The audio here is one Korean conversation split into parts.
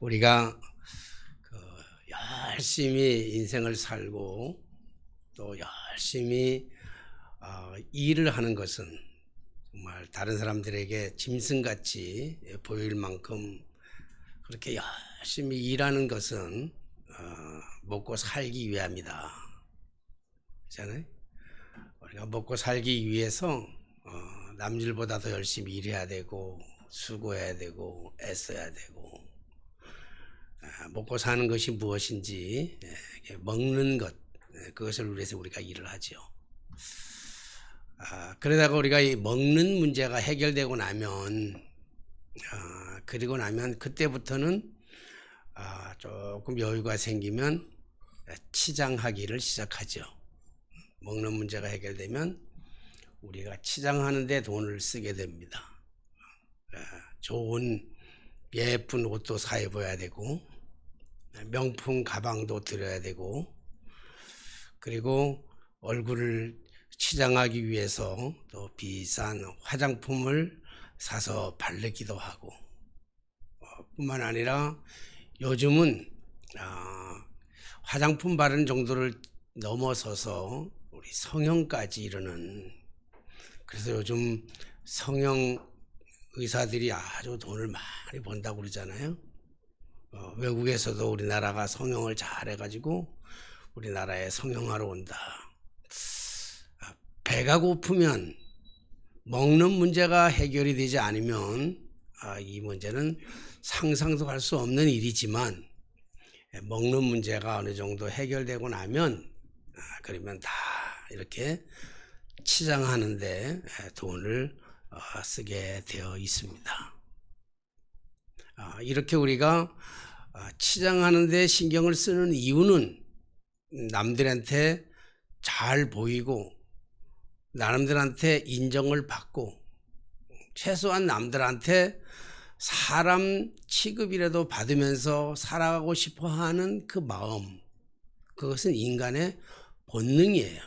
우리가 열심히 인생을 살고 또 열심히 일을 하는 것은 정말 다른 사람들에게 짐승같이 보일 만큼 그렇게 열심히 일하는 것은 먹고 살기 위함이다. 그렇잖아요? 우리가 먹고 살기 위해서 남들보다 더 열심히 일해야 되고 수고해야 되고 애써야 되고 먹고 사는 것이 무엇인지 먹는 것, 그것을 위해서 우리가 일을 하죠. 그러다가 우리가 이 먹는 문제가 해결되고 나면 그리고 나면 그때부터는 조금 여유가 생기면 치장하기를 시작하죠. 먹는 문제가 해결되면 우리가 치장하는 데 돈을 쓰게 됩니다. 좋은 예쁜 옷도 사 입어야 되고 명품 가방도 들어야 되고 그리고 얼굴을 치장하기 위해서 또 비싼 화장품을 사서 바르기도 하고 뿐만 아니라 요즘은 화장품 바르는 정도를 넘어서서 우리 성형까지 이르는, 그래서 요즘 성형 의사들이 아주 돈을 많이 번다고 그러잖아요. 외국에서도 우리나라가 성형을 잘 해가지고 우리나라에 성형하러 온다. 배가 고프면 먹는 문제가 해결이 되지 않으면 이 문제는 상상도 할 수 없는 일이지만 먹는 문제가 어느 정도 해결되고 나면 그러면 다 이렇게 치장하는데 돈을 쓰게 되어 있습니다. 이렇게 우리가 치장하는 데 신경을 쓰는 이유는 남들한테 잘 보이고 남들한테 인정을 받고 최소한 남들한테 사람 취급이라도 받으면서 살아가고 싶어 하는 그 마음, 그것은 인간의 본능이에요.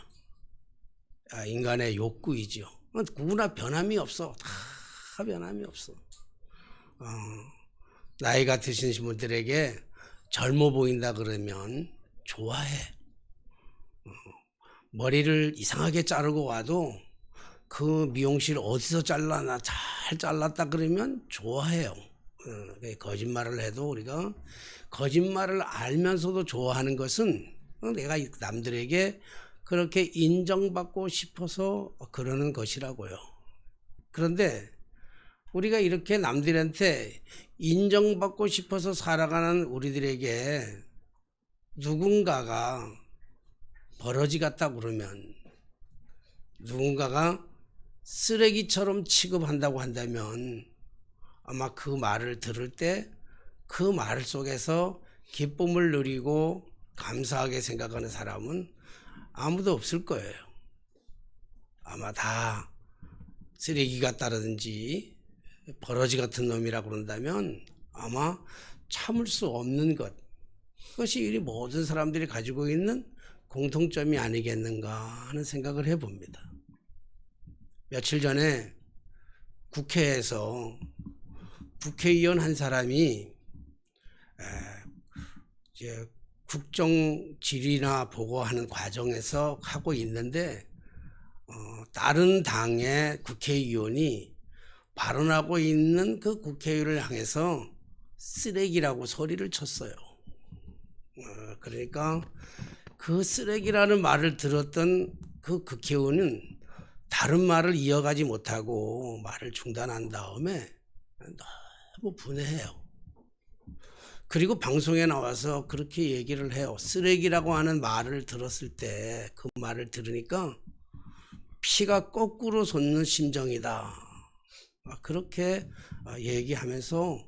인간의 욕구이죠. 누구나 변함이 없어. 다 변함이 없어. 나이가 드신 분들에게 젊어 보인다 그러면 좋아해. 머리를 이상하게 자르고 와도 그 미용실 어디서 잘라나 잘 잘랐다 그러면 좋아해요. 거짓말을 해도 우리가 거짓말을 알면서도 좋아하는 것은 내가 남들에게 그렇게 인정받고 싶어서 그러는 것이라고요. 그런데 우리가 이렇게 남들한테 인정받고 싶어서 살아가는 우리들에게 누군가가 버러지 같다 그러면, 누군가가 쓰레기처럼 취급한다고 한다면 아마 그 말을 들을 때 그 말 속에서 기쁨을 누리고 감사하게 생각하는 사람은 아무도 없을 거예요. 아마 다 쓰레기 같다라든지 버러지 같은 놈이라고 그런다면 아마 참을 수 없는 것, 그것이 우리 모든 사람들이 가지고 있는 공통점이 아니겠는가 하는 생각을 해봅니다. 며칠 전에 국회에서 국회의원 한 사람이 이제 국정질의나 보고하는 과정에서 하고 있는데 다른 당의 국회의원이 발언하고 있는 그 국회의원을 향해서 쓰레기라고 소리를 쳤어요. 그러니까 그 쓰레기라는 말을 들었던 그 국회의원은 다른 말을 이어가지 못하고 말을 중단한 다음에 너무 분해해요. 그리고 방송에 나와서 그렇게 얘기를 해요. 쓰레기라고 하는 말을 들었을 때 그 말을 들으니까 피가 거꾸로 솟는 심정이다. 그렇게 얘기하면서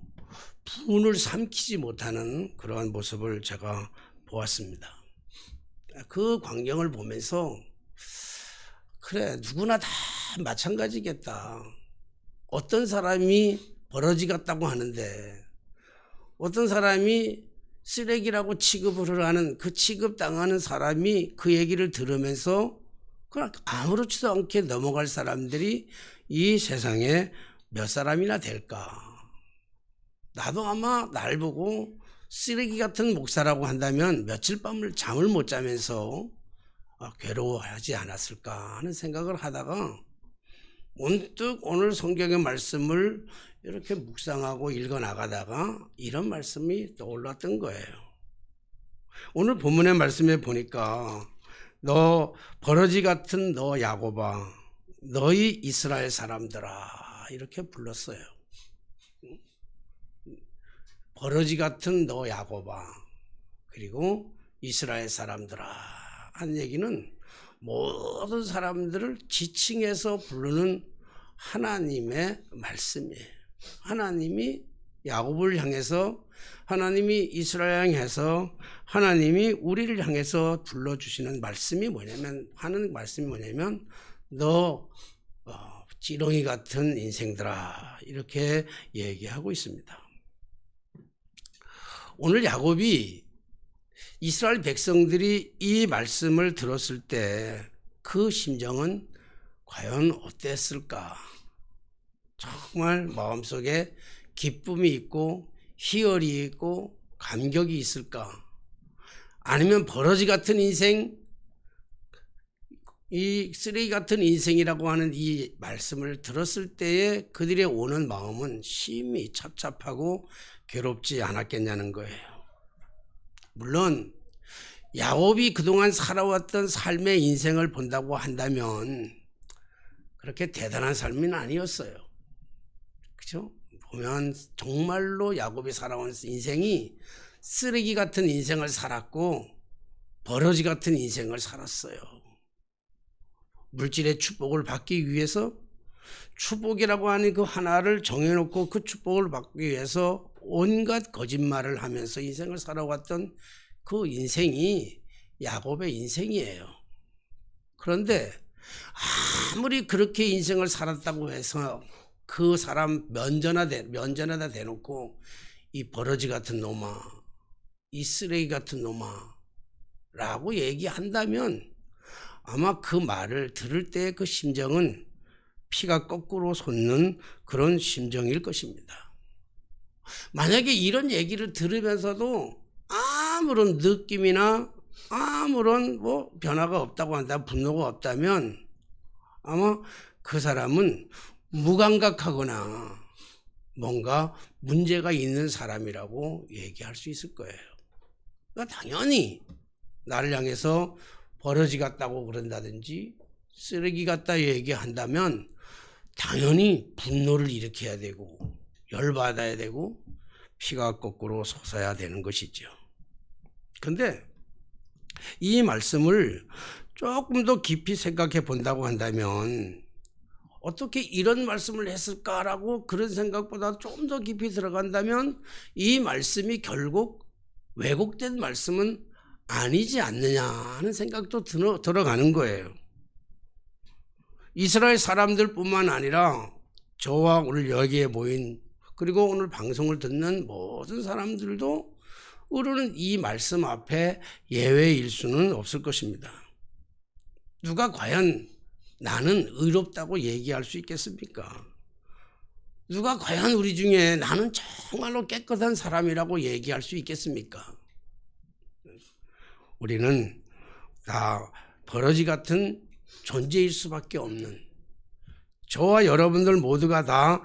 분을 삼키지 못하는 그러한 모습을 제가 보았습니다. 그 광경을 보면서 그래, 누구나 다 마찬가지겠다. 어떤 사람이 버러지 같다고 하는데 어떤 사람이 쓰레기라고 취급을 하는, 그 취급당하는 사람이 그 얘기를 들으면서 그냥 아무렇지도 않게 넘어갈 사람들이 이 세상에 몇 사람이나 될까. 나도 아마 날 보고 쓰레기 같은 목사라고 한다면 며칠 밤을 잠을 못 자면서 괴로워하지 않았을까 하는 생각을 하다가 문득 오늘 성경의 말씀을 이렇게 묵상하고 읽어 나가다가 이런 말씀이 떠올랐던 거예요. 오늘 본문의 말씀에 보니까 너 버러지 같은 너 야곱아, 너희 이스라엘 사람들아 이렇게 불렀어요. 버러지 같은 너 야곱아, 그리고 이스라엘 사람들아 한 얘기는 모든 사람들을 지칭해서 부르는 하나님의 말씀이에요. 하나님이 야곱을 향해서, 하나님이 이스라엘 향해서, 하나님이 우리를 향해서 불러주시는 말씀이 뭐냐면, 하는 말씀이 뭐냐면 너 지렁이 같은 인생들아 이렇게 얘기하고 있습니다. 오늘 야곱이 이스라엘 백성들이 이 말씀을 들었을 때 그 심정은 과연 어땠을까? 정말 마음속에 기쁨이 있고 희열이 있고 감격이 있을까? 아니면 버러지 같은 인생, 이 쓰레기 같은 인생이라고 하는 이 말씀을 들었을 때에 그들의 오는 마음은 심히 찹찹하고 괴롭지 않았겠냐는 거예요. 물론 야곱이 그동안 살아왔던 삶의 인생을 본다고 한다면 그렇게 대단한 삶은 아니었어요. 그렇죠? 보면 정말로 야곱이 살아온 인생이 쓰레기 같은 인생을 살았고 버러지 같은 인생을 살았어요. 물질의 축복을 받기 위해서 축복이라고 하는 그 하나를 정해놓고 그 축복을 받기 위해서 온갖 거짓말을 하면서 인생을 살아왔던 그 인생이 야곱의 인생이에요. 그런데 아무리 그렇게 인생을 살았다고 해서 그 사람 면전에다 대놓고 이 버러지 같은 놈아, 이 쓰레기 같은 놈아 라고 얘기한다면 아마 그 말을 들을 때 그 심정은 피가 거꾸로 솟는 그런 심정일 것입니다. 만약에 이런 얘기를 들으면서도 아무런 느낌이나 아무런 변화가 없다고 한다, 분노가 없다면 아마 그 사람은 무감각하거나 뭔가 문제가 있는 사람이라고 얘기할 수 있을 거예요. 그러니까 당연히 나를 향해서 버러지 같다고 그런다든지 쓰레기 같다 얘기한다면 당연히 분노를 일으켜야 되고 열받아야 되고 피가 거꾸로 솟아야 되는 것이죠. 근데 이 말씀을 조금 더 깊이 생각해 본다고 한다면 어떻게 이런 말씀을 했을까라고 그런 생각보다 좀 더 깊이 들어간다면 이 말씀이 결국 왜곡된 말씀은 아니지 않느냐 하는 생각도 들어가는 거예요. 이스라엘 사람들뿐만 아니라 저와 오늘 여기에 모인 그리고 오늘 방송을 듣는 모든 사람들도 우리는 이 말씀 앞에 예외일 수는 없을 것입니다. 누가 과연 나는 의롭다고 얘기할 수 있겠습니까? 누가 과연 우리 중에 나는 정말로 깨끗한 사람이라고 얘기할 수 있겠습니까? 우리는 다 버러지 같은 존재일 수밖에 없는, 저와 여러분들 모두가 다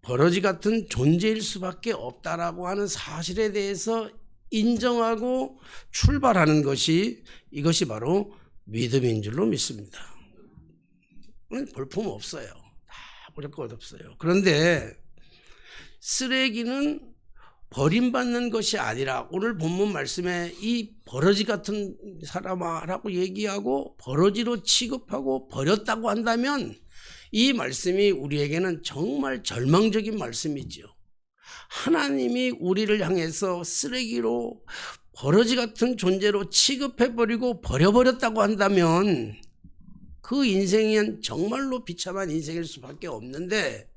버러지 같은 존재일 수밖에 없다라고 하는 사실에 대해서 인정하고 출발하는 것이 이것이 바로 믿음인 줄로 믿습니다. 볼품 없어요. 다 버릴 것 없어요. 그런데 쓰레기는 버림받는 것이 아니라 오늘 본문 말씀에 이 버러지 같은 사람아라고 얘기하고 버러지로 취급하고 버렸다고 한다면 이 말씀이 우리에게는 정말 절망적인 말씀이죠. 하나님이 우리를 향해서 쓰레기로 버러지 같은 존재로 취급해버리고 버려버렸다고 한다면 그 인생은 정말로 비참한 인생일 수밖에 없는데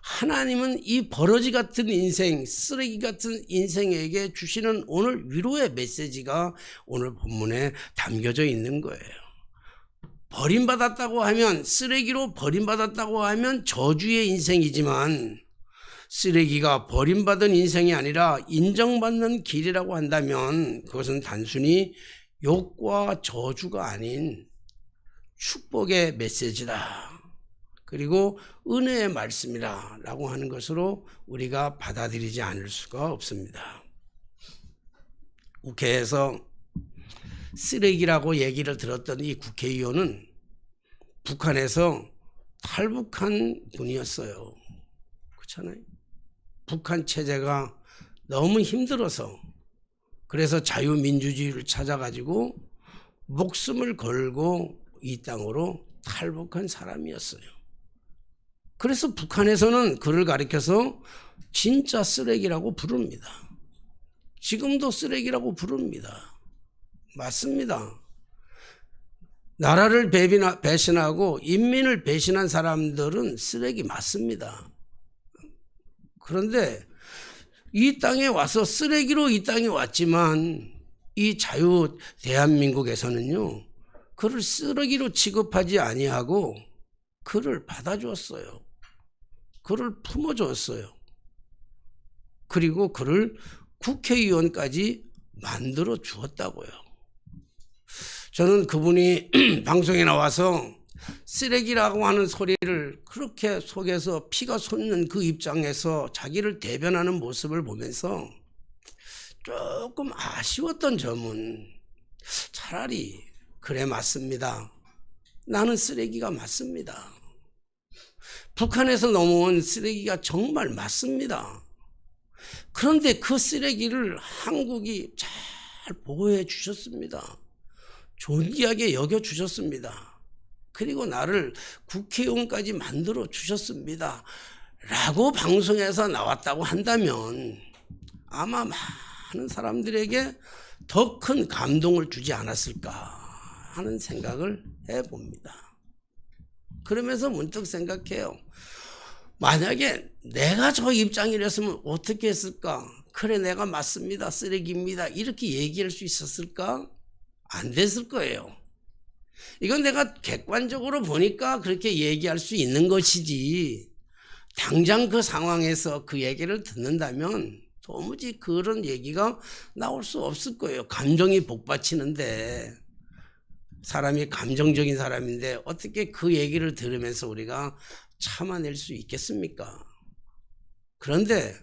하나님은 이 버러지 같은 인생, 쓰레기 같은 인생에게 주시는 오늘 위로의 메시지가 오늘 본문에 담겨져 있는 거예요. 버림받았다고 하면, 쓰레기로 버림받았다고 하면 저주의 인생이지만 쓰레기가 버림받은 인생이 아니라 인정받는 길이라고 한다면 그것은 단순히 욕과 저주가 아닌 축복의 메시지다. 그리고 은혜의 말씀이다 라고 하는 것으로 우리가 받아들이지 않을 수가 없습니다. 국회에서 쓰레기라고 얘기를 들었던 이 국회의원은 북한에서 탈북한 분이었어요. 그렇잖아요. 북한 체제가 너무 힘들어서 그래서 자유민주주의를 찾아가지고 목숨을 걸고 이 땅으로 탈북한 사람이었어요. 그래서 북한에서는 그를 가리켜서 진짜 쓰레기라고 부릅니다. 지금도 쓰레기라고 부릅니다. 맞습니다. 나라를 배신하고 인민을 배신한 사람들은 쓰레기 맞습니다. 그런데 이 땅에 와서 쓰레기로 이 땅에 왔지만 이 자유 대한민국에서는요, 그를 쓰레기로 취급하지 아니하고 그를 받아주었어요. 그를 품어주었어요. 그리고 그를 국회의원까지 만들어 주었다고요. 저는 그분이 방송에 나와서 쓰레기라고 하는 소리를 그렇게 속에서 피가 솟는 그 입장에서 자기를 대변하는 모습을 보면서 조금 아쉬웠던 점은 차라리 그래 맞습니다. 나는 쓰레기가 맞습니다. 북한에서 넘어온 쓰레기가 정말 맞습니다. 그런데 그 쓰레기를 한국이 잘 보호해 주셨습니다. 존귀하게 여겨 주셨습니다. 그리고 나를 국회의원까지 만들어 주셨습니다. 라고 방송에서 나왔다고 한다면 아마 많은 사람들에게 더 큰 감동을 주지 않았을까 하는 생각을 해봅니다. 그러면서 문득 생각해요. 만약에 내가 저 입장이랬으면 어떻게 했을까? 그래, 내가 맞습니다. 쓰레기입니다. 이렇게 얘기할 수 있었을까? 안 됐을 거예요. 이건 내가 객관적으로 보니까 그렇게 얘기할 수 있는 것이지, 당장 그 상황에서 그 얘기를 듣는다면 도무지 그런 얘기가 나올 수 없을 거예요. 감정이 복받치는데, 사람이 감정적인 사람인데 어떻게 그 얘기를 들으면서 우리가 참아낼 수 있겠습니까? 그런데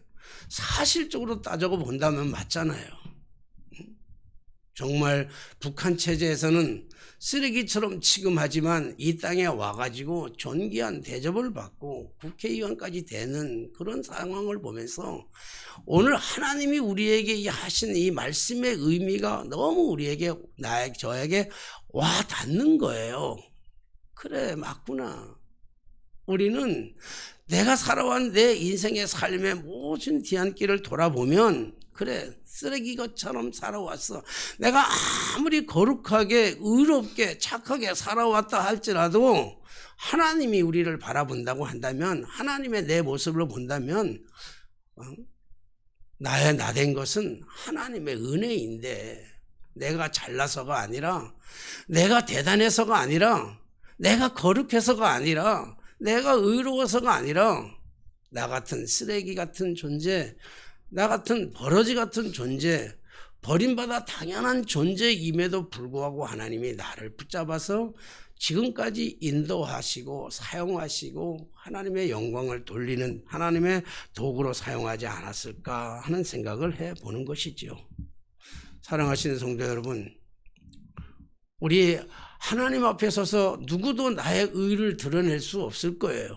사실적으로 따져고 본다면 맞잖아요. 정말 북한 체제에서는 쓰레기처럼 취급하지만 이 땅에 와가지고 존귀한 대접을 받고 국회의원까지 되는 그런 상황을 보면서 오늘 하나님이 우리에게 하신 이 말씀의 의미가 너무 우리에게, 저에게 와 닿는 거예요. 그래, 맞구나. 우리는 내가 살아온 내 인생의 삶의 모든 뒤안길을 돌아보면 그래, 쓰레기것처럼 살아왔어. 내가 아무리 거룩하게 의롭게 착하게 살아왔다 할지라도 하나님이 우리를 바라본다고 한다면, 하나님의 내 모습을 본다면 나의 나된 것은 하나님의 은혜인데, 내가 잘나서가 아니라, 내가 대단해서가 아니라, 내가 거룩해서가 아니라, 내가 의로워서가 아니라, 나 같은 쓰레기 같은 존재, 나 같은 버러지 같은 존재, 버림받아 당연한 존재임에도 불구하고 하나님이 나를 붙잡아서 지금까지 인도하시고 사용하시고 하나님의 영광을 돌리는 하나님의 도구로 사용하지 않았을까 하는 생각을 해보는 것이지요. 사랑하시는 성도 여러분, 우리 하나님 앞에 서서 누구도 나의 의를 드러낼 수 없을 거예요.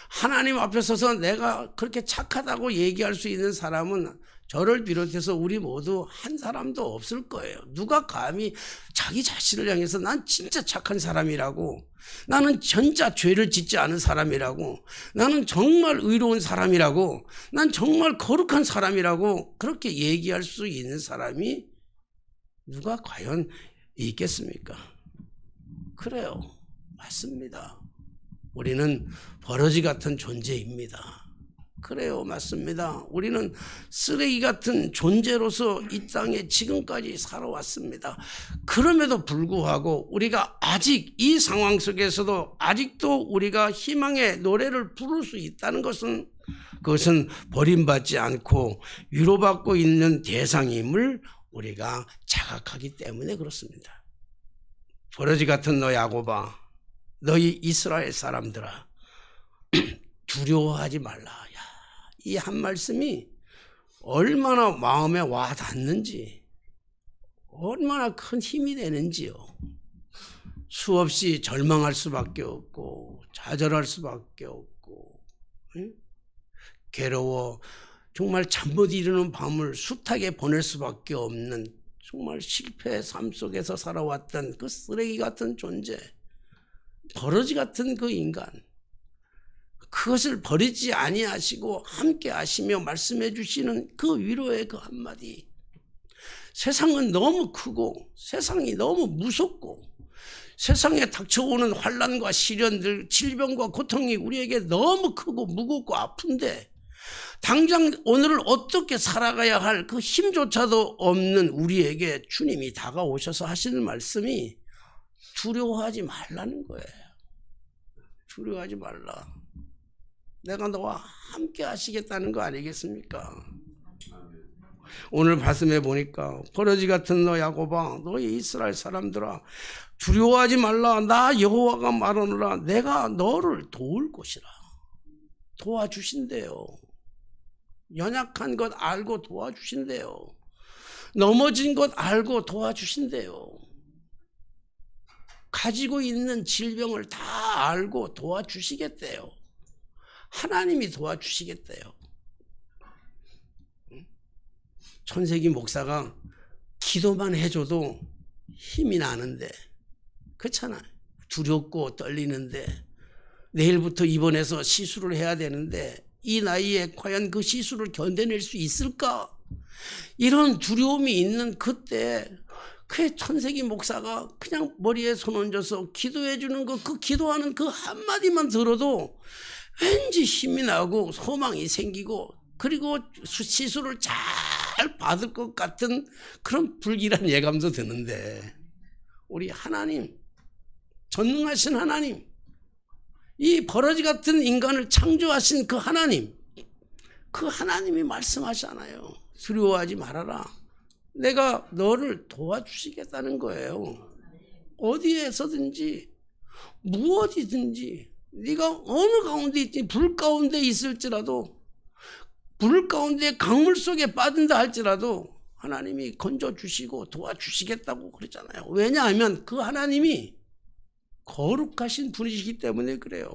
하나님 앞에 서서 내가 그렇게 착하다고 얘기할 수 있는 사람은 저를 비롯해서 우리 모두 한 사람도 없을 거예요. 누가 감히 자기 자신을 향해서 난 진짜 착한 사람이라고, 나는 진짜 죄를 짓지 않은 사람이라고, 나는 정말 의로운 사람이라고, 난 정말 거룩한 사람이라고 그렇게 얘기할 수 있는 사람이 누가 과연 있겠습니까? 그래요. 맞습니다. 우리는 버러지 같은 존재입니다. 그래요. 맞습니다. 우리는 쓰레기 같은 존재로서 이 땅에 지금까지 살아왔습니다. 그럼에도 불구하고 우리가 아직 이 상황 속에서도 아직도 우리가 희망의 노래를 부를 수 있다는 것은 그것은 버림받지 않고 위로받고 있는 대상임을 우리가 자각하기 때문에 그렇습니다. 버러지 같은 너 야곱아, 너희 이스라엘 사람들아, 두려워하지 말라. 이 한 말씀이 얼마나 마음에 와 닿는지, 얼마나 큰 힘이 되는지요. 수없이 절망할 수밖에 없고 좌절할 수밖에 없고, 괴로워 정말 잠 못 이루는 밤을 숱하게 보낼 수밖에 없는 정말 실패의 삶 속에서 살아왔던 그 쓰레기 같은 존재, 버러지 같은 그 인간, 그것을 버리지 아니하시고 함께 하시며 말씀해 주시는 그 위로의 그 한마디. 세상은 너무 크고 세상이 너무 무섭고 세상에 닥쳐오는 환난과 시련들, 질병과 고통이 우리에게 너무 크고 무겁고 아픈데 당장 오늘을 어떻게 살아가야 할 그 힘조차도 없는 우리에게 주님이 다가오셔서 하시는 말씀이 두려워하지 말라는 거예요. 두려워하지 말라. 내가 너와 함께 하시겠다는 거 아니겠습니까? 오늘 말씀해 보니까 버러지 같은 너 야곱아, 너희 이스라엘 사람들아, 두려워하지 말라. 나 여호와가 말하노라. 내가 너를 도울 것이라. 도와주신대요. 연약한 것 알고 도와주신대요. 넘어진 것 알고 도와주신대요. 가지고 있는 질병을 다 알고 도와주시겠대요. 하나님이 도와주시겠대요. 천세기 목사가 기도만 해줘도 힘이 나는데, 그렇잖아요. 두렵고 떨리는데 내일부터 입원해서 시술을 해야 되는데 이 나이에 과연 그 시술을 견뎌낼 수 있을까? 이런 두려움이 있는 그때 그 천세기 목사가 그냥 머리에 손 얹어서 기도해 주는 그 기도하는 그 한마디만 들어도 왠지 힘이 나고 소망이 생기고, 그리고 시술을 잘 받을 것 같은 그런 불길한 예감도 드는데, 우리 하나님, 전능하신 하나님, 이 버러지 같은 인간을 창조하신 그 하나님, 그 하나님이 말씀하잖아요. 두려워하지 말아라. 내가 너를 도와주시겠다는 거예요. 어디에서든지 무엇이든지 네가 어느 가운데 있지, 불 가운데 있을지라도, 불 가운데 강물 속에 빠진다 할지라도 하나님이 건져주시고 도와주시겠다고 그러잖아요. 왜냐하면 그 하나님이 거룩하신 분이시기 때문에 그래요.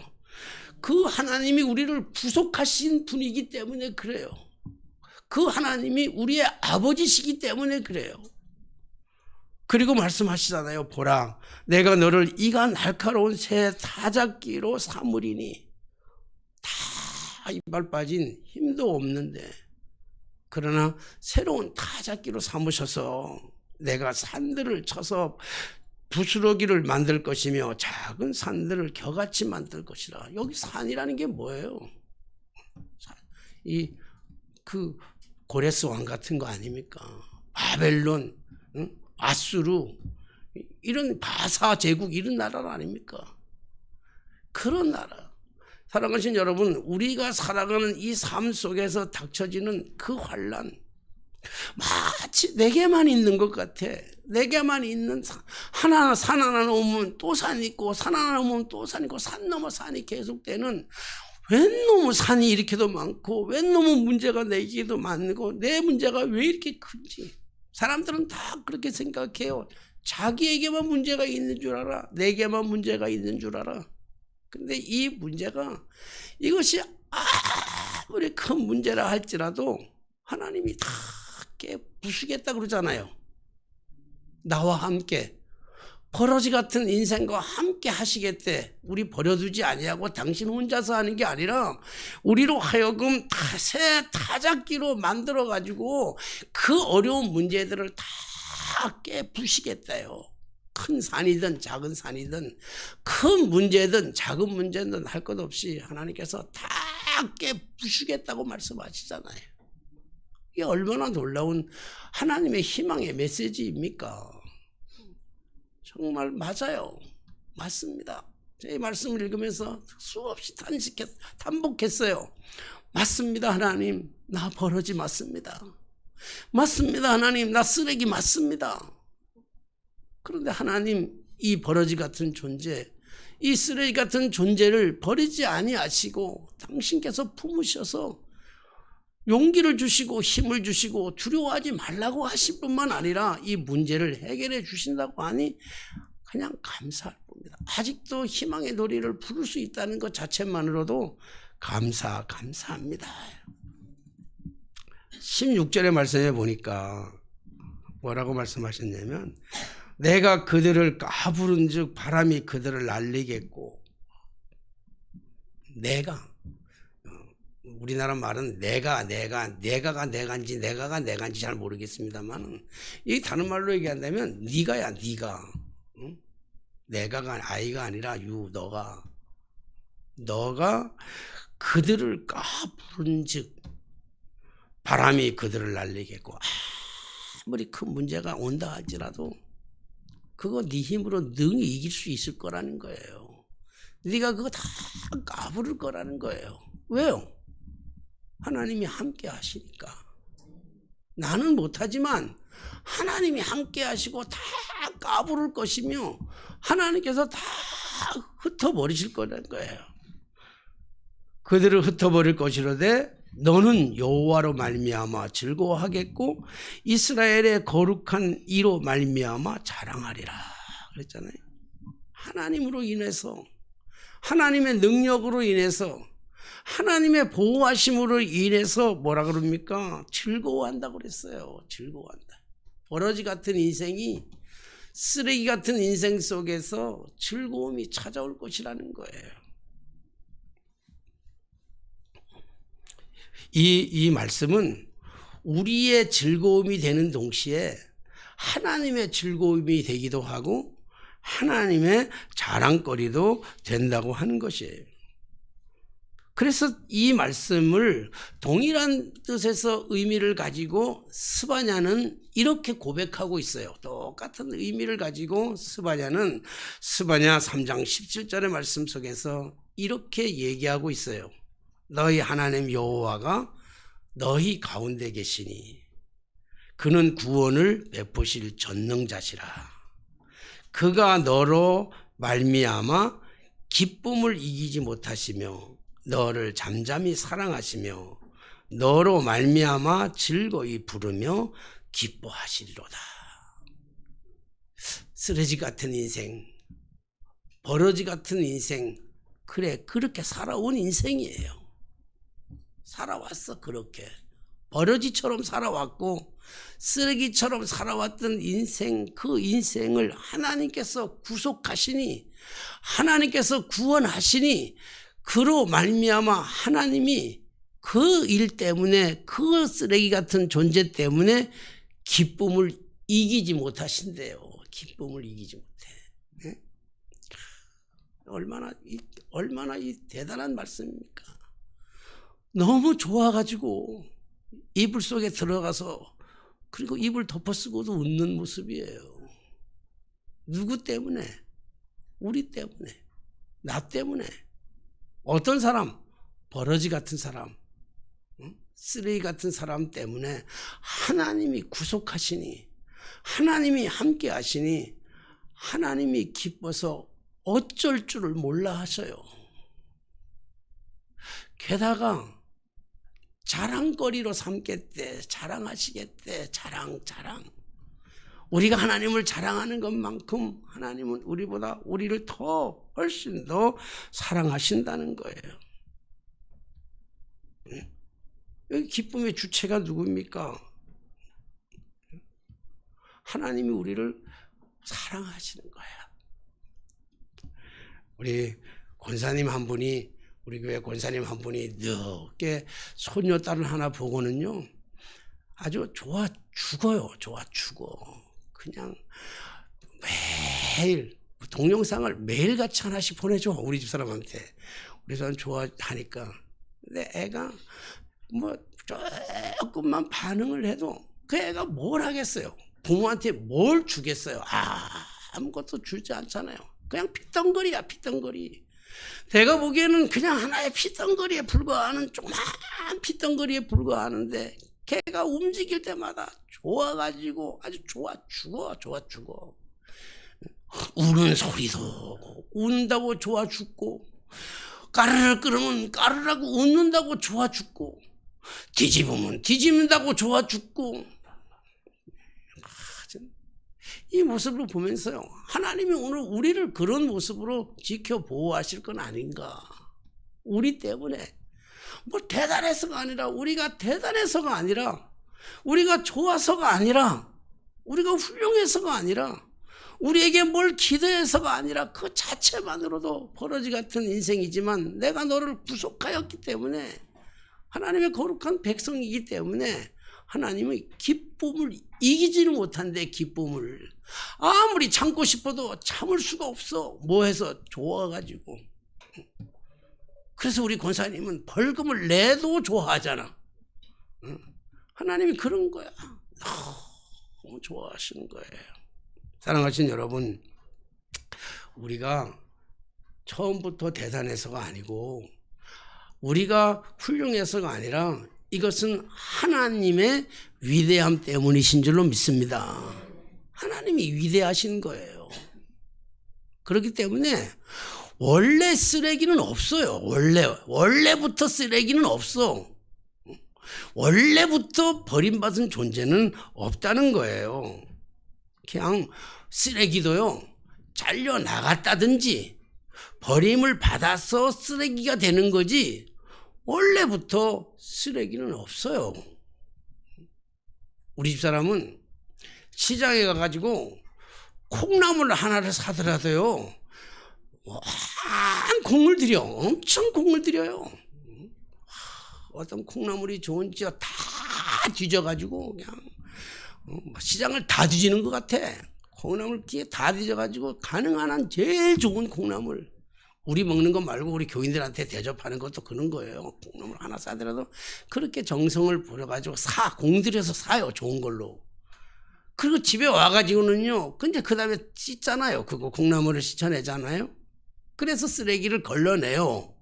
그 하나님이 우리를 구속하신 분이기 때문에 그래요. 그 하나님이 우리의 아버지시기 때문에 그래요. 그리고 말씀하시잖아요. 보라, 내가 너를 이가 날카로운 새 타작기로 삼으리니. 다 이발 빠진 힘도 없는데, 그러나 새로운 타작기로 삼으셔서 내가 산들을 쳐서 부스러기를 만들 것이며 작은 산들을 겨같이 만들 것이라. 여기 산이라는 게 뭐예요? 그 고레스 왕 같은 거 아닙니까? 바벨론, 아수르, 이런 바사 제국, 이런 나라 아닙니까? 그런 나라. 사랑하신 여러분, 우리가 살아가는 이 삶 속에서 닥쳐지는 그 환난, 마치 내게만 있는 것 같아. 내게만 있는 산 하나 넘으면 또 산 있고, 산 하나 넘으면 또 산 있고, 산 넘어 산이 계속되는, 웬 놈의 산이 이렇게도 많고, 웬 놈의 문제가 내게도 많고, 내 문제가 왜 이렇게 큰지. 사람들은 다 그렇게 생각해요. 자기에게만 문제가 있는 줄 알아. 내게만 문제가 있는 줄 알아. 근데 이 문제가, 이것이 아무리 큰 문제라 할지라도 하나님이 다 부수겠다 그러잖아요. 나와 함께 버러지 같은 인생과 함께 하시겠대. 우리 버려두지 아니하고 당신 혼자서 하는 게 아니라 우리로 하여금 새 타작기로 만들어 가지고 그 어려운 문제들을 다 깨부시겠대요. 큰 산이든 작은 산이든, 큰 문제든 작은 문제든 할 것 없이 하나님께서 다 깨부시겠다고 말씀하시잖아요. 이게 얼마나 놀라운 하나님의 희망의 메시지입니까? 정말 맞아요. 맞습니다. 제 말씀을 읽으면서 수없이 탄복했어요. 맞습니다, 하나님. 나 버러지 맞습니다. 맞습니다, 하나님. 나 쓰레기 맞습니다. 그런데 하나님, 이 버러지 같은 존재, 이 쓰레기 같은 존재를 버리지 아니하시고 당신께서 품으셔서 용기를 주시고 힘을 주시고 두려워하지 말라고 하실 뿐만 아니라 이 문제를 해결해 주신다고 하니 그냥 감사할 뿐입니다. 아직도 희망의 노래를 부를 수 있다는 것 자체만으로도 감사합니다. 16절의 말씀에 보니까 뭐라고 말씀하셨냐면 내가 그들을 까부른 즉 바람이 그들을 날리겠고, 내가, 우리나라 말은 내가가 내가인지 잘 모르겠습니다만, 이 다른 말로 얘기한다면 네가야, 네가. 응? 내가가 아이가 아니라 너가 그들을 까부른 즉 바람이 그들을 날리겠고, 아무리 큰 문제가 온다 할지라도 그거 네 힘으로 능히 이길 수 있을 거라는 거예요. 네가 그거 다 까부를 거라는 거예요. 왜요? 하나님이 함께 하시니까. 나는 못하지만 하나님이 함께 하시고 다 까부를 것이며 하나님께서 다 흩어버리실 거라는 거예요. 그들을 흩어버릴 것이로되 너는 여호와로 말미암아 즐거워하겠고 이스라엘의 거룩한 이로 말미암아 자랑하리라 그랬잖아요. 하나님으로 인해서, 하나님의 능력으로 인해서, 하나님의 보호하심으로 인해서 뭐라 그럽니까? 즐거워한다고 그랬어요. 즐거워한다. 버러지 같은 인생이, 쓰레기 같은 인생 속에서 즐거움이 찾아올 것이라는 거예요. 이 말씀은 우리의 즐거움이 되는 동시에 하나님의 즐거움이 되기도 하고 하나님의 자랑거리도 된다고 하는 것이에요. 그래서 이 말씀을 동일한 뜻에서 의미를 가지고 스바냐는 이렇게 고백하고 있어요. 똑같은 의미를 가지고 스바냐는 스바냐 3장 17절의 말씀 속에서 이렇게 얘기하고 있어요. 너희 하나님 여호와가 너희 가운데 계시니 그는 구원을 베푸실 전능자시라. 그가 너로 말미암아 기쁨을 이기지 못하시며 너를 잠잠히 사랑하시며 너로 말미암아 즐거이 부르며 기뻐하시리로다. 쓰레기 같은 인생, 버러지 같은 인생, 그래 그렇게 살아온 인생이에요. 살아왔어. 그렇게 버러지처럼 살아왔고 쓰레기처럼 살아왔던 인생, 그 인생을 하나님께서 구속하시니, 하나님께서 구원하시니, 그로 말미암아 하나님이 그 일 때문에, 그 쓰레기 같은 존재 때문에 기쁨을 이기지 못하신대요. 기쁨을 이기지 못해. 네? 얼마나 이 대단한 말씀입니까? 너무 좋아가지고 이불 속에 들어가서 그리고 이불 덮어쓰고도 웃는 모습이에요. 누구 때문에? 우리 때문에, 나 때문에. 어떤 사람? 버러지 같은 사람, 쓰레기 같은 사람 때문에 하나님이 구속하시니, 하나님이 함께 하시니 하나님이 기뻐서 어쩔 줄을 몰라 하셔요. 게다가 자랑거리로 삼겠대, 자랑하시겠대. 자랑. 우리가 하나님을 자랑하는 것만큼 하나님은 우리를 훨씬 더 사랑하신다는 거예요. 여기 기쁨의 주체가 누구입니까? 하나님이 우리를 사랑하시는 거야. 우리 권사님 한 분이, 우리 교회 권사님 한 분이 늦게 손녀딸을 하나 보고는요, 아주 좋아 죽어요. 그냥 매일 동영상을 매일같이 하나씩 보내줘, 우리 집사람한테. 우리 사람 좋아하니까. 근데 애가 뭐 조금만 반응을 해도 그 애가 뭘 하겠어요? 부모한테 뭘 주겠어요? 아무것도 주지 않잖아요. 그냥 피덩거리야, 피덩거리. 내가 보기에는 그냥 하나의 피덩거리에 불과하는 조그만 피덩거리에 불과하는데 걔가 움직일 때마다 좋아가지고 아주 좋아 죽어. 우는 소리도 운다고 좋아 죽고, 까르르 끓으면 까르르하고 웃는다고 좋아 죽고, 뒤집으면 뒤집는다고 좋아 죽고. 이 모습을 보면서요, 하나님이 오늘 우리를 그런 모습으로 지켜 보호하실 건 아닌가. 우리 때문에 뭐 대단해서가 아니라, 우리가 대단해서가 아니라, 우리가 좋아서가 아니라, 우리가 훌륭해서가 아니라, 우리에게 뭘 기대해서가 아니라 그 자체만으로도 버러지 같은 인생이지만 내가 너를 구속하였기 때문에, 하나님의 거룩한 백성이기 때문에 하나님의 기쁨을 이기지를 못한대. 기쁨을 아무리 참고 싶어도 참을 수가 없어. 뭐 해서 좋아가지고. 그래서 우리 권사님은 벌금을 내도 좋아하잖아. 하나님이 그런 거야. 너무 좋아하시는 거예요. 사랑하신 여러분, 우리가 처음부터 대단해서가 아니고, 우리가 훌륭해서가 아니라 이것은 하나님의 위대함 때문이신 줄로 믿습니다. 하나님이 위대하신 거예요. 그렇기 때문에 원래 쓰레기는 없어요. 원래부터 쓰레기는 없어. 원래부터 버림받은 존재는 없다는 거예요. 그냥 쓰레기도요, 잘려 나갔다든지 버림을 받아서 쓰레기가 되는 거지, 원래부터 쓰레기는 없어요. 우리 집사람은 시장에 가가지고 콩나물 하나를 사더라도요, 공을 들여, 엄청 공을 들여요. 어떤 콩나물이 좋은지 다 뒤져가지고 그냥 시장을 다 뒤지는 것 같아. 콩나물 끼에 다 뒤져가지고 가능한 한 제일 좋은 콩나물, 우리 먹는 것 말고 우리 교인들한테 대접하는 것도 그런 거예요. 콩나물 하나 사더라도 그렇게 정성을 부려가지고 공들여서 사요. 좋은 걸로. 그리고 집에 와가지고는요, 근데 그 다음에 씻잖아요. 그거 콩나물을 씻어내잖아요. 그래서 쓰레기를 걸러내요.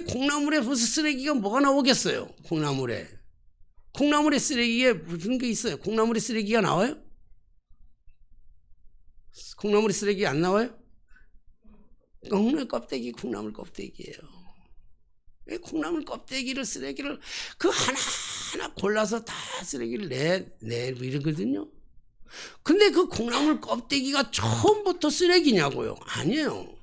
콩나물에 무슨 쓰레기가 뭐가 나오겠어요? 콩나물에 쓰레기에 무슨 게 있어요? 콩나물에 쓰레기가 나와요? 콩나물에 쓰레기 안 나와요? 껍데기, 콩나물 껍데기예요. 콩나물 껍데기를, 쓰레기를 그 하나하나 골라서 다 쓰레기를 내리거든요. 근데 그 콩나물 껍데기가 처음부터 쓰레기냐고요? 아니에요.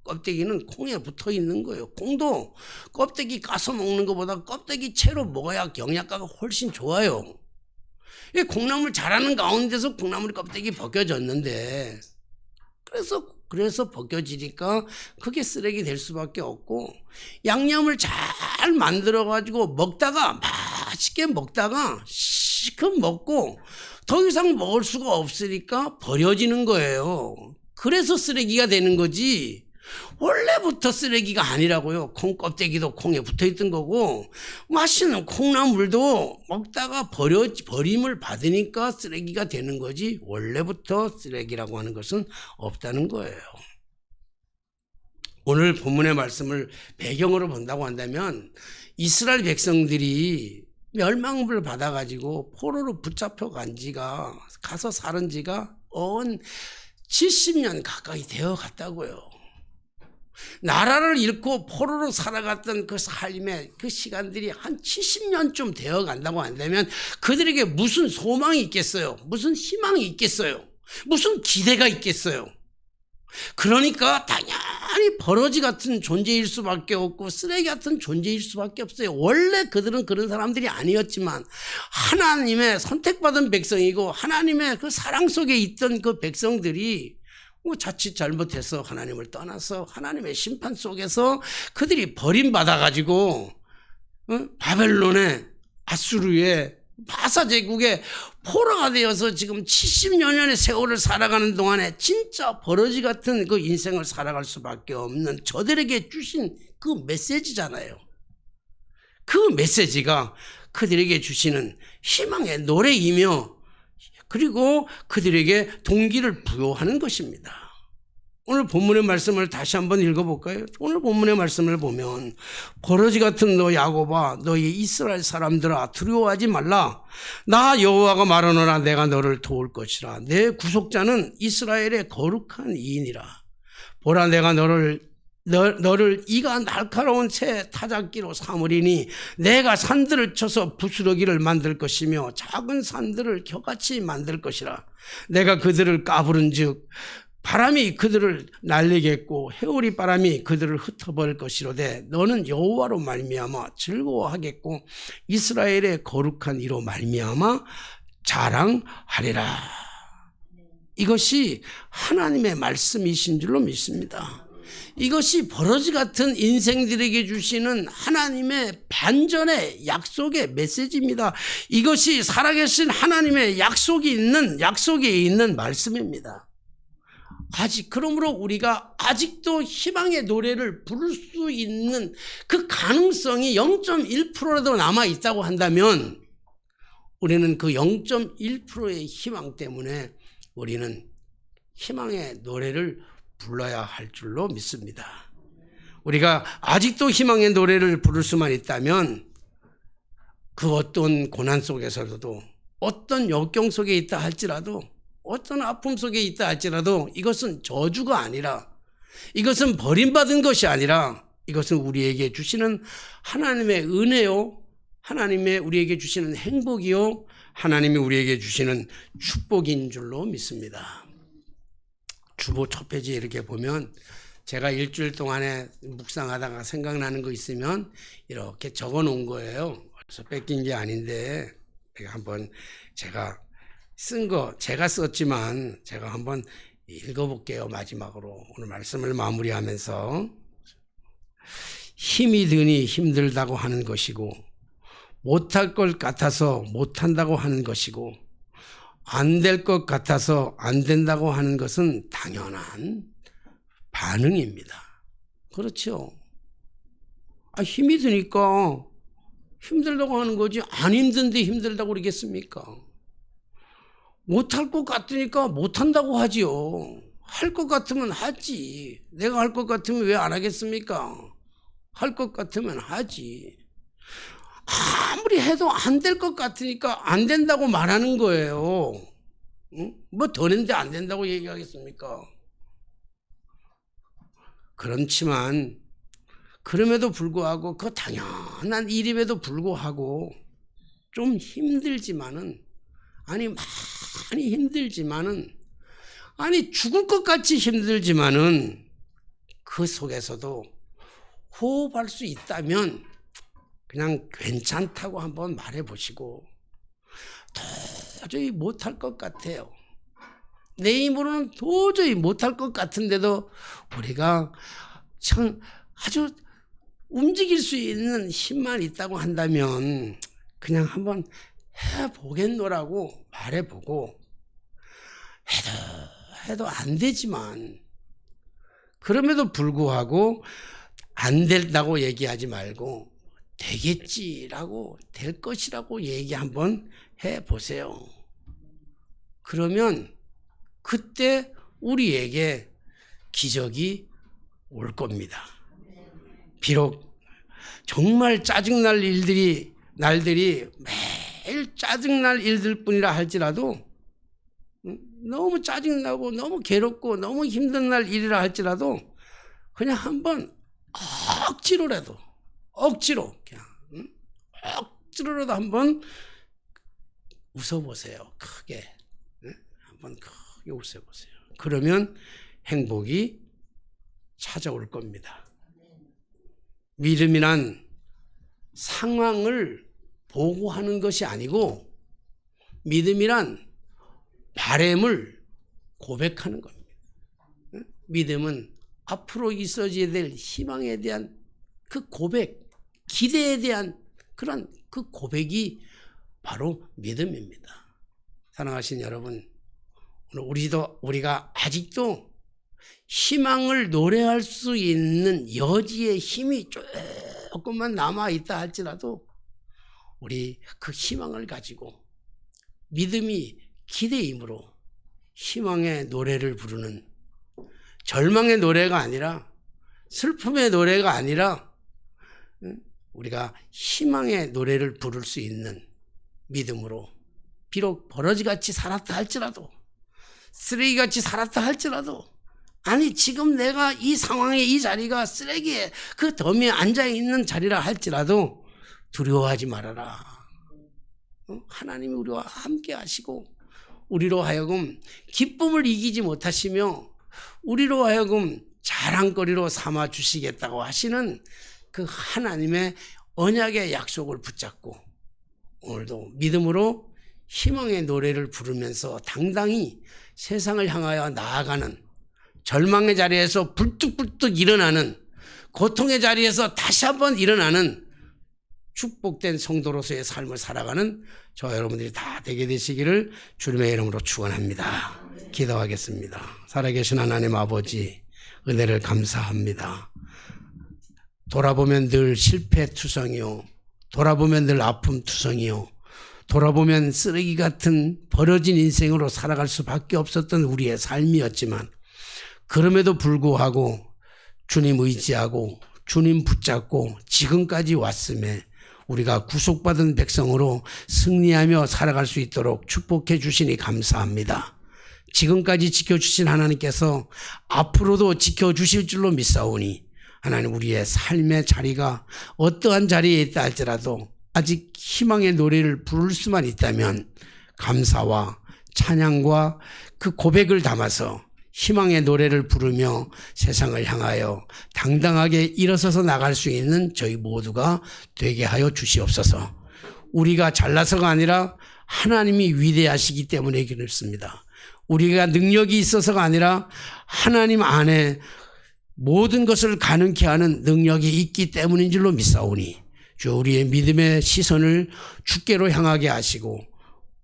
껍데기는 콩에 붙어 있는 거예요. 콩도 껍데기 까서 먹는 것보다 껍데기 채로 먹어야 영양가가 훨씬 좋아요. 이 콩나물 자라는 가운데서 콩나물 껍데기 벗겨졌는데, 그래서 벗겨지니까 그게 쓰레기 될 수밖에 없고, 양념을 잘 만들어 가지고 먹다가 맛있게 먹다가 시큼 먹고 더 이상 먹을 수가 없으니까 버려지는 거예요. 그래서 쓰레기가 되는 거지, 원래부터 쓰레기가 아니라고요. 콩 껍데기도 콩에 붙어있던 거고, 맛있는 콩나물도 먹다가 버림을 받으니까 쓰레기가 되는 거지, 원래부터 쓰레기라고 하는 것은 없다는 거예요. 오늘 본문의 말씀을 배경으로 본다고 한다면, 이스라엘 백성들이 멸망을 받아가지고 포로로 붙잡혀 가서 살은 지가 70년 가까이 되어 갔다고요. 나라를 잃고 포로로 살아갔던 그 삶의 그 시간들이 한 70년쯤 되어 간다고 한다면 그들에게 무슨 소망이 있겠어요? 무슨 희망이 있겠어요? 무슨 기대가 있겠어요? 그러니까 당연히 버러지 같은 존재일 수밖에 없고 쓰레기 같은 존재일 수밖에 없어요. 원래 그들은 그런 사람들이 아니었지만 하나님의 선택받은 백성이고 하나님의 그 사랑 속에 있던 그 백성들이 자칫 잘못해서 하나님을 떠나서 하나님의 심판 속에서 그들이 버림받아가지고 바벨론에, 아수르에, 바사 제국의 포로가 되어서 지금 70여 년의 세월을 살아가는 동안에 진짜 버러지 같은 그 인생을 살아갈 수밖에 없는 저들에게 주신 그 메시지잖아요. 그 메시지가 그들에게 주시는 희망의 노래이며, 그리고 그들에게 동기를 부여하는 것입니다. 오늘 본문의 말씀을 다시 한번 읽어볼까요? 오늘 본문의 말씀을 보면 버러지 같은 너 야곱아 너희 이스라엘 사람들아 두려워하지 말라. 나 여호와가 말하노라. 내가 너를 도울 것이라. 내 구속자는 이스라엘의 거룩한 이인이라. 보라 내가 너를 이가 날카로운 새 타작기로 삼으리니 내가 산들을 쳐서 부스러기를 만들 것이며 작은 산들을 겨같이 만들 것이라. 내가 그들을 까부른즉 바람이 그들을 날리겠고 해오리 바람이 그들을 흩어버릴 것이로되 너는 여호와로 말미암아 즐거워하겠고 이스라엘의 거룩한 이로 말미암아 자랑하리라. 이것이 하나님의 말씀이신 줄로 믿습니다. 이것이 버러지 같은 인생들에게 주시는 하나님의 반전의 약속의 메시지입니다. 이것이 살아계신 하나님의 약속이 있는 말씀입니다. 그러므로 우리가 아직도 희망의 노래를 부를 수 있는 그 가능성이 0.1%라도 남아있다고 한다면 우리는 그 0.1%의 희망 때문에 우리는 희망의 노래를 불러야 할 줄로 믿습니다. 우리가 아직도 희망의 노래를 부를 수만 있다면 그 어떤 고난 속에서도 어떤 역경 속에 있다 할지라도 어떤 아픔 속에 있다 할지라도 이것은 저주가 아니라 이것은 버림받은 것이 아니라 이것은 우리에게 주시는 하나님의 은혜요, 하나님의 우리에게 주시는 행복이요, 하나님이 우리에게 주시는 축복인 줄로 믿습니다. 주보 첫 페이지에 이렇게 보면 제가 일주일 동안에 묵상하다가 생각나는 거 있으면 이렇게 적어 놓은 거예요. 그래서 뺏긴 게 아닌데 한번 제가 제가 썼지만 제가 한번 읽어볼게요. 마지막으로 오늘 말씀을 마무리하면서 힘이 드니 힘들다고 하는 것이고 못할 것 같아서 못한다고 하는 것이고 안 될 것 같아서 안 된다고 하는 것은 당연한 반응입니다. 그렇죠? 힘이 드니까 힘들다고 하는 거지 안 힘든데 힘들다고 그러겠습니까? 못할 것 같으니까 못한다고 하지요. 할 것 같으면 하지. 내가 할 것 같으면 왜 안 하겠습니까? 할 것 같으면 하지. 아무리 해도 안 될 것 같으니까 안 된다고 말하는 거예요. 응? 뭐 되는데 안 된다고 얘기하겠습니까? 그렇지만 그럼에도 불구하고 그 당연한 일임에도 불구하고 좀 힘들지만은 많이 힘들지만은 죽을 것 같이 힘들지만은 그 속에서도 호흡할 수 있다면 그냥 괜찮다고 한번 말해보시고 도저히 못할 것 같아요. 내 힘으로는 도저히 못할 것 같은데도 우리가 참 아주 움직일 수 있는 힘만 있다고 한다면 그냥 한번 해보겠노라고 말해보고 해도 안 되지만 그럼에도 불구하고 안 된다고 얘기하지 말고 되겠지라고 될 것이라고 얘기 한번 해보세요. 그러면 그때 우리에게 기적이 올 겁니다. 비록 정말 짜증날 날들이 매일 짜증날 일들 뿐이라 할지라도 너무 짜증나고 너무 괴롭고 너무 힘든 날 일이라 할지라도 그냥 한번 억지로라도 억지로라도 한번 웃어보세요. 크게 한번 크게 웃어보세요. 그러면 행복이 찾아올 겁니다. 믿음이란 상황을 보고하는 것이 아니고 믿음이란 바램을 고백하는 겁니다. 믿음은 앞으로 있어져야 될 희망에 대한 그 고백, 기대에 대한 그런 그 고백이 바로 믿음입니다. 사랑하신 여러분, 오늘 우리가 아직도 희망을 노래할 수 있는 여지의 힘이 조금만 남아있다 할지라도 우리 그 희망을 가지고 믿음이 기대임으로 희망의 노래를 부르는 절망의 노래가 아니라 슬픔의 노래가 아니라 우리가 희망의 노래를 부를 수 있는 믿음으로 비록 버러지같이 살았다 할지라도 쓰레기같이 살았다 할지라도 아니 지금 내가 이 상황에 이 자리가 쓰레기에 그 더미에 앉아있는 자리라 할지라도 두려워하지 말아라. 하나님이 우리와 함께 하시고 우리로 하여금 기쁨을 이기지 못하시며 우리로 하여금 자랑거리로 삼아 주시겠다고 하시는 그 하나님의 언약의 약속을 붙잡고 오늘도 믿음으로 희망의 노래를 부르면서 당당히 세상을 향하여 나아가는 절망의 자리에서 불뚝불뚝 일어나는 고통의 자리에서 다시 한번 일어나는 축복된 성도로서의 삶을 살아가는 저와 여러분들이 다 되게 되시기를 주님의 이름으로 축원합니다. 기도하겠습니다. 살아계신 하나님 아버지 은혜를 감사합니다. 돌아보면 늘 실패투성이요 돌아보면 늘 아픔투성이요 돌아보면 쓰레기 같은 버려진 인생으로 살아갈 수밖에 없었던 우리의 삶이었지만 그럼에도 불구하고 주님 의지하고 주님 붙잡고 지금까지 왔음에 우리가 구속받은 백성으로 승리하며 살아갈 수 있도록 축복해 주시니 감사합니다. 지금까지 지켜주신 하나님께서 앞으로도 지켜주실 줄로 믿사오니 하나님 우리의 삶의 자리가 어떠한 자리에 있다 할지라도 아직 희망의 노래를 부를 수만 있다면 감사와 찬양과 그 고백을 담아서 희망의 노래를 부르며 세상을 향하여 당당하게 일어서서 나갈 수 있는 저희 모두가 되게 하여 주시옵소서. 우리가 잘나서가 아니라 하나님이 위대하시기 때문에 그렇습니다. 우리가 능력이 있어서가 아니라 하나님 안에 모든 것을 가능케 하는 능력이 있기 때문인 줄로 믿사오니 주 우리의 믿음의 시선을 주께로 향하게 하시고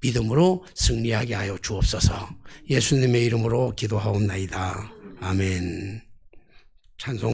믿음으로 승리하게 하여 주옵소서. 예수님의 이름으로 기도하옵나이다. 아멘. 찬송.